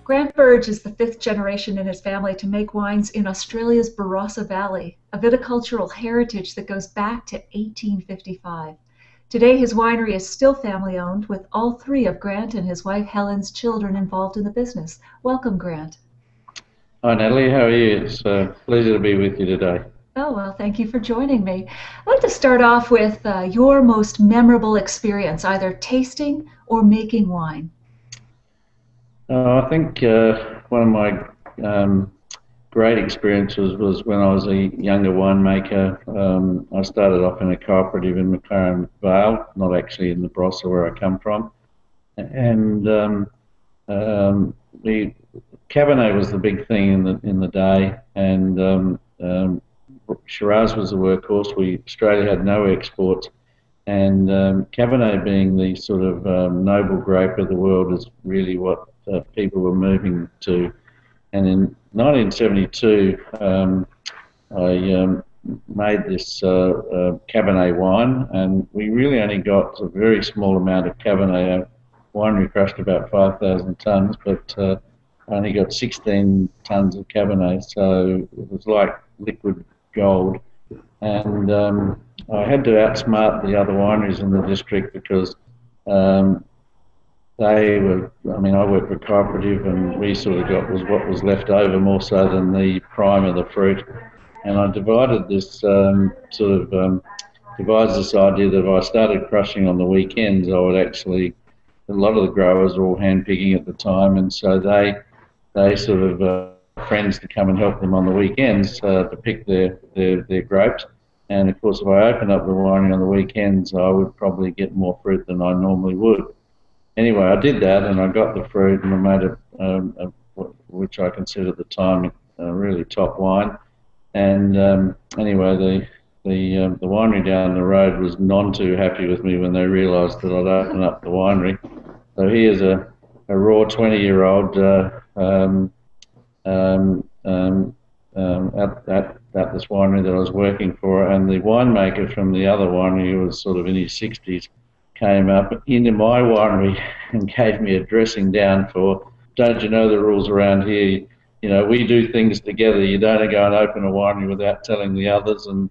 Grant Burge is the fifth generation in his family to make wines in Australia's Barossa Valley, a viticultural heritage that goes back to 1855. Today, his winery is still family-owned, with all three of Grant and his wife Helen's children involved in the business. Welcome, Grant. Hi Natalie, how are you? It's a pleasure to be with you today. Oh, well, thank you for joining me. I'd like to start off with your most memorable experience, either tasting or making wine. I think one of my great experiences was when I was a younger winemaker. I started off in a cooperative in McLaren Vale, not actually in the Barossa where I come from, and the Cabernet was the big thing in the day, and Shiraz was the workhorse. Australia had no exports, and Cabernet being the sort of noble grape of the world is really what people were moving to. And in 1972, I made this Cabernet wine, and we really only got a very small amount of Cabernet. Our winery crushed about 5,000 tonnes, but I only got 16 tonnes of Cabernet, so it was like liquid gold. And I had to outsmart the other wineries in the district because they were, I mean, I worked for a cooperative, and we sort of got was what was left over more so than the prime of the fruit. And I divided this devised this idea that if I started crushing on the weekends, I would actually, a lot of the growers were all hand picking at the time, and so they sort of friends to come and help them on the weekends to pick their grapes. And of course, if I opened up the winery on the weekends, I would probably get more fruit than I normally would. Anyway, I did that, and I got the fruit, and I made which I considered at the time a really top wine. And anyway, the winery down the road was none too happy with me when they realised that I'd opened up the winery. So here's a raw 20-year-old at this winery that I was working for, and the winemaker from the other winery, who was sort of in his 60s, came up into my winery and gave me a dressing down for, don't you know the rules around here? You know, we do things together. You don't go and open a winery without telling the others. And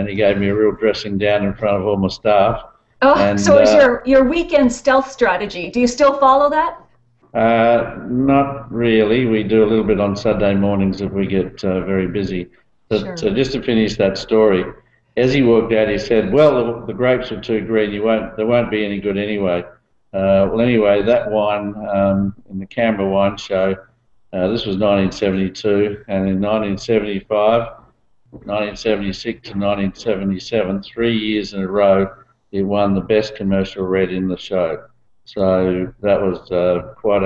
he gave me a real dressing down in front of all my staff. Oh, and, so it's your weekend stealth strategy. Do you still follow that? Not really. We do a little bit on Saturday mornings if we get very busy. But Sure. Just to finish that story, as he walked out, he said, "Well, the grapes are too green. They won't be any good anyway." Well, anyway, that wine in the Canberra Wine Show, this was 1972, and in 1975, 1976, and 1977, 3 years in a row, it won the best commercial red in the show. So that was quite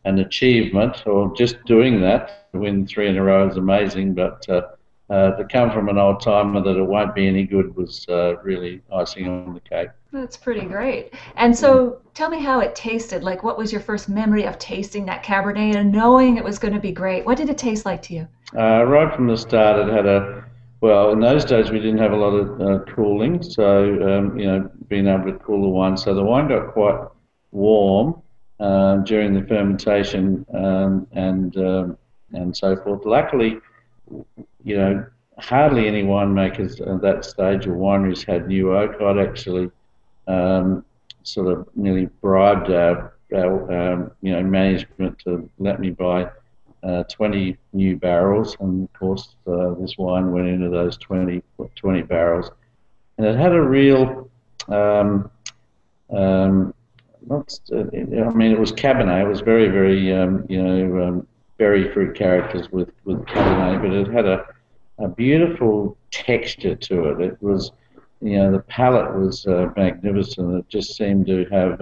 an achievement, or just doing that, to win 3 in a row is amazing, but to come from an old timer that it won't be any good was really icing on the cake. That's pretty great. And so tell me how it tasted. Like, what was your first memory of tasting that Cabernet and knowing it was going to be great? What did it taste like to you? Right from the start, it had well, in those days we didn't have a lot of cooling, so, you know, being able to cool the wine. So the wine got quite warm during the fermentation and so forth. Luckily, you know, hardly any winemakers at that stage or wineries had new oak. I'd actually sort of nearly bribed our management to let me buy 20 new barrels, and of course this wine went into those 20 barrels, and it had a real I mean, it was Cabernet. It was very, very, berry fruit characters with Cabernet, but it had a beautiful texture to it. It was, you know, the palate was magnificent. It just seemed to have,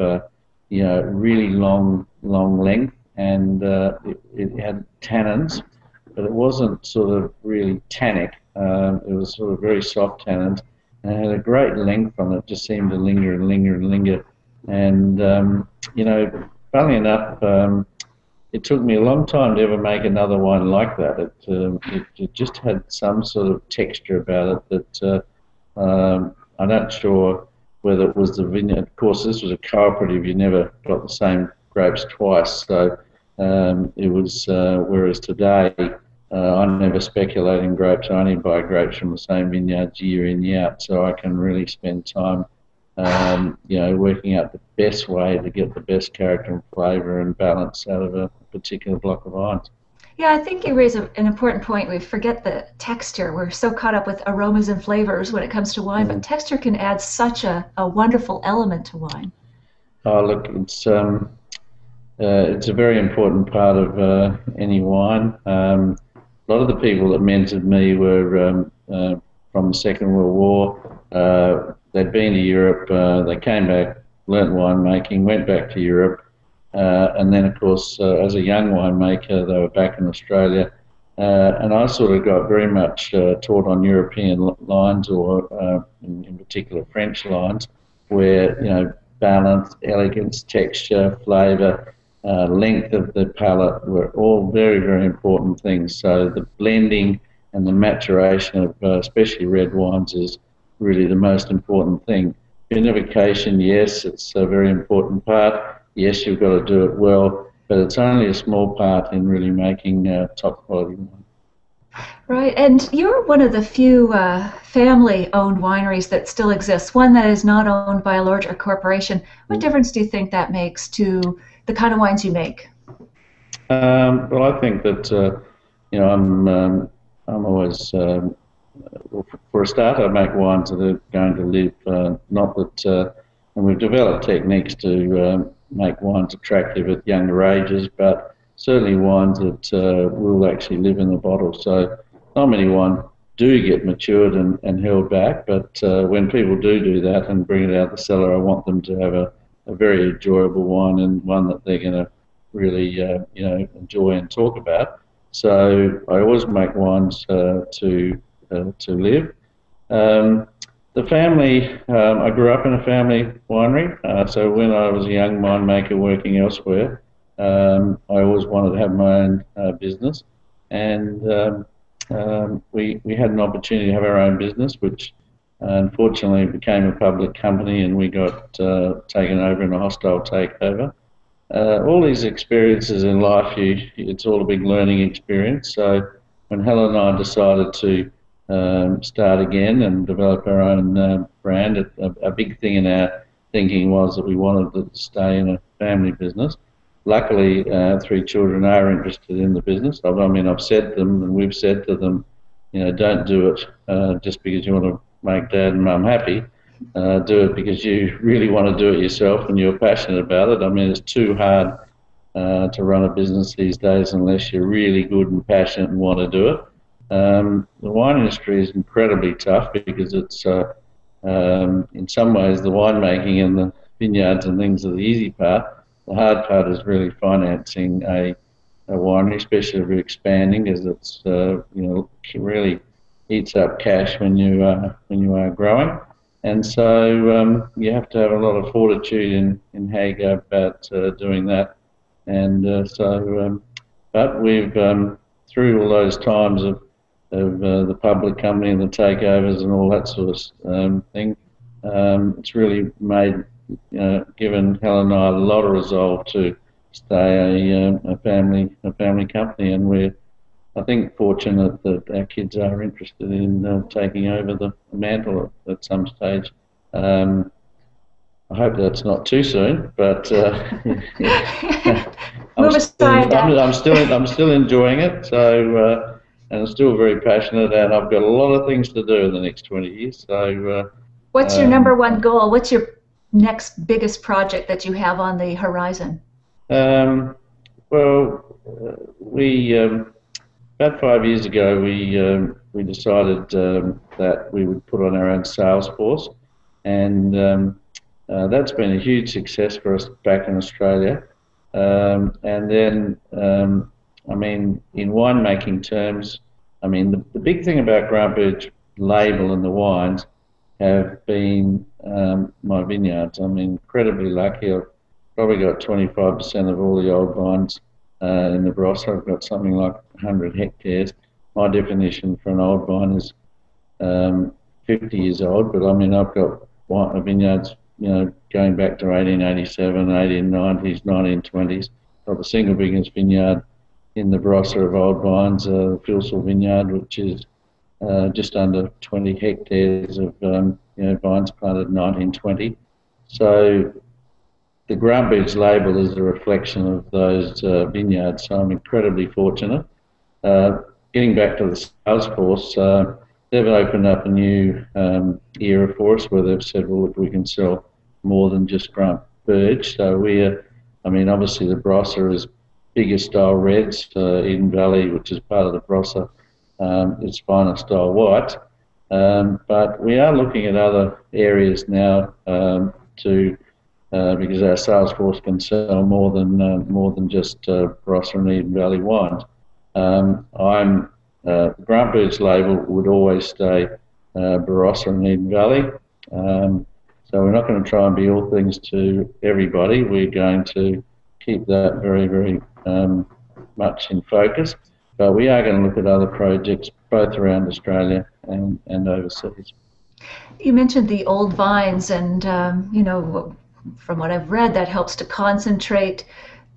really long length, and it had tannins, but it wasn't sort of really tannic. It was sort of very soft tannins, and it had a great length on it. Just seemed to linger and linger and linger. And, funnily enough, it took me a long time to ever make another wine like that. It just had some sort of texture about it that I'm not sure whether it was the vineyard. Of course, this was a cooperative. You never got the same grapes twice. So It was whereas today I never speculate in grapes. I only buy grapes from the same vineyards year in year out, so I can really spend time, working out the best way to get the best character and flavour and balance out of a particular block of vines. Yeah, I think you raise an important point. We forget the texture. We're so caught up with aromas and flavors when it comes to wine, but Mm. texture can add such a wonderful element to wine. Oh, look, it's a very important part of any wine. A lot of the people that mentored me were from the Second World War. They'd been to Europe, they came back, learnt winemaking, went back to Europe, and then, of course, as a young winemaker, they were back in Australia. And I sort of got very much taught on European lines, or in particular French lines, where balance, elegance, texture, flavour, length of the palate were all very, very important things. So the blending and the maturation of especially red wines is really the most important thing. Vinification, yes, it's a very important part. Yes, you've got to do it well, but it's only a small part in really making top quality wine. Right, and you're one of the few family-owned wineries that still exists, one that is not owned by a larger corporation. What difference do you think that makes to the kind of wines you make? Well, I think that I'm always well, for a start, I make wines that are going to live. Not that, and we've developed techniques to make wines attractive at younger ages, but certainly wines that will actually live in the bottle. So not many wines do get matured and held back, but when people do that and bring it out of the cellar, I want them to have a very enjoyable wine, and one that they're going to really enjoy and talk about. So I always make wines to live. The family, I grew up in a family winery, so when I was a young winemaker working elsewhere, I always wanted to have my own business, and we had an opportunity to have our own business, which unfortunately became a public company, and we got taken over in a hostile takeover. All these experiences in life, it's all a big learning experience. So when Helen and I decided to start again and develop our own brand, a big thing in our thinking was that we wanted to stay in a family business. Luckily, three children are interested in the business. I've said to them, and we've said to them, don't do it just because you want to make dad and mum happy. Do it because you really want to do it yourself and you're passionate about it. I mean, it's too hard to run a business these days unless you're really good and passionate and want to do it. The wine industry is incredibly tough because it's, in some ways, the winemaking and the vineyards and things are the easy part. The hard part is really financing a winery, especially if you're expanding, because it's really eats up cash when you are growing. And so you have to have a lot of fortitude in how you go about doing that. And but we've through all those times of the public company and the takeovers and all that sort of thing, it's really made given Helen and I a lot of resolve to stay a family company, and we're, I think, fortunate that our kids are interested in taking over the mantle at some stage. I hope that's not too soon, but Move aside. I'm still enjoying it. So and I'm still very passionate, and I've got a lot of things to do in the next 20 years. So what's your number one goal? What's your next biggest project that you have on the horizon? Well, we about 5 years ago we decided that we would put on our own sales force, and that's been a huge success for us back in Australia. And then, I mean, in winemaking terms, I mean, the big thing about Grand Burge label and the wines have been my vineyards. I'm incredibly lucky. I've probably got 25% of all the old vines in the Barossa. I've got something like 100 hectares. My definition for an old vine is 50 years old, but I mean, I've got vineyards, going back to 1887, 1890s, 1920s. got the single biggest vineyard in the Barossa of old vines, the Filsel Vineyard, which is just under 20 hectares of vines planted in 1920. So the Grant Burge label is a reflection of those vineyards. So I'm incredibly fortunate. Getting back to the sales force, they've opened up a new era for us where they've said, well, look, we can sell more than just Grant Burge. So obviously the Barossa is bigger style reds, Eden Valley, which is part of the Barossa, is finer style white. But we are looking at other areas now because our sales force can sell more than just Barossa and Eden Valley wines. The Grant Burge label would always stay Barossa and Eden Valley. So we're not going to try and be all things to everybody. We're going to keep that very, very much in focus. But we are going to look at other projects both around Australia and overseas. You mentioned the old vines, and from what I've read, that helps to concentrate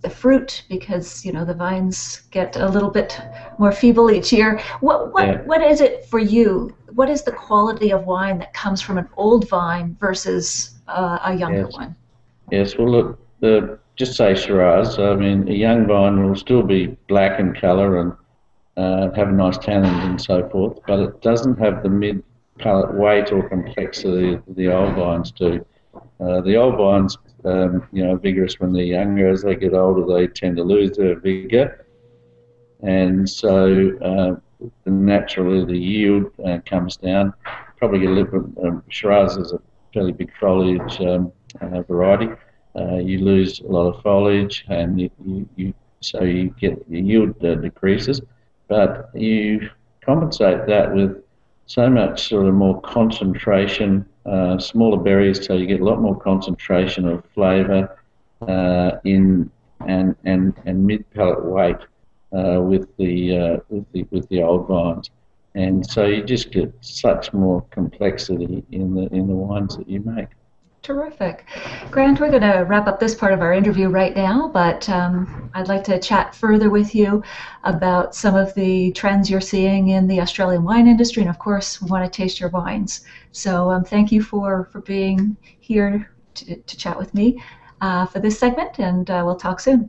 the fruit because the vines get a little bit more feeble each year. What is it for you? What is the quality of wine that comes from an old vine versus a younger one? Yes, well, look, just say Shiraz. I mean, a young vine will still be black in colour and have nice tannins and so forth, but it doesn't have the mid-palate weight or complexity the old vines do. The old vines, are vigorous when they're younger. As they get older, they tend to lose their vigour, and so naturally the yield comes down. Probably get a little bit. Shiraz is a fairly big foliage variety. You lose a lot of foliage, and so you get your yield decreases, but you compensate that with so much sort of more concentration, smaller berries, so you get a lot more concentration of flavour and mid-palate weight with the old vines, and so you just get such more complexity in the wines that you make. Terrific. Grant, we're going to wrap up this part of our interview right now, but I'd like to chat further with you about some of the trends you're seeing in the Australian wine industry, and of course, we want to taste your wines. So thank you for being here to chat with me for this segment, and we'll talk soon.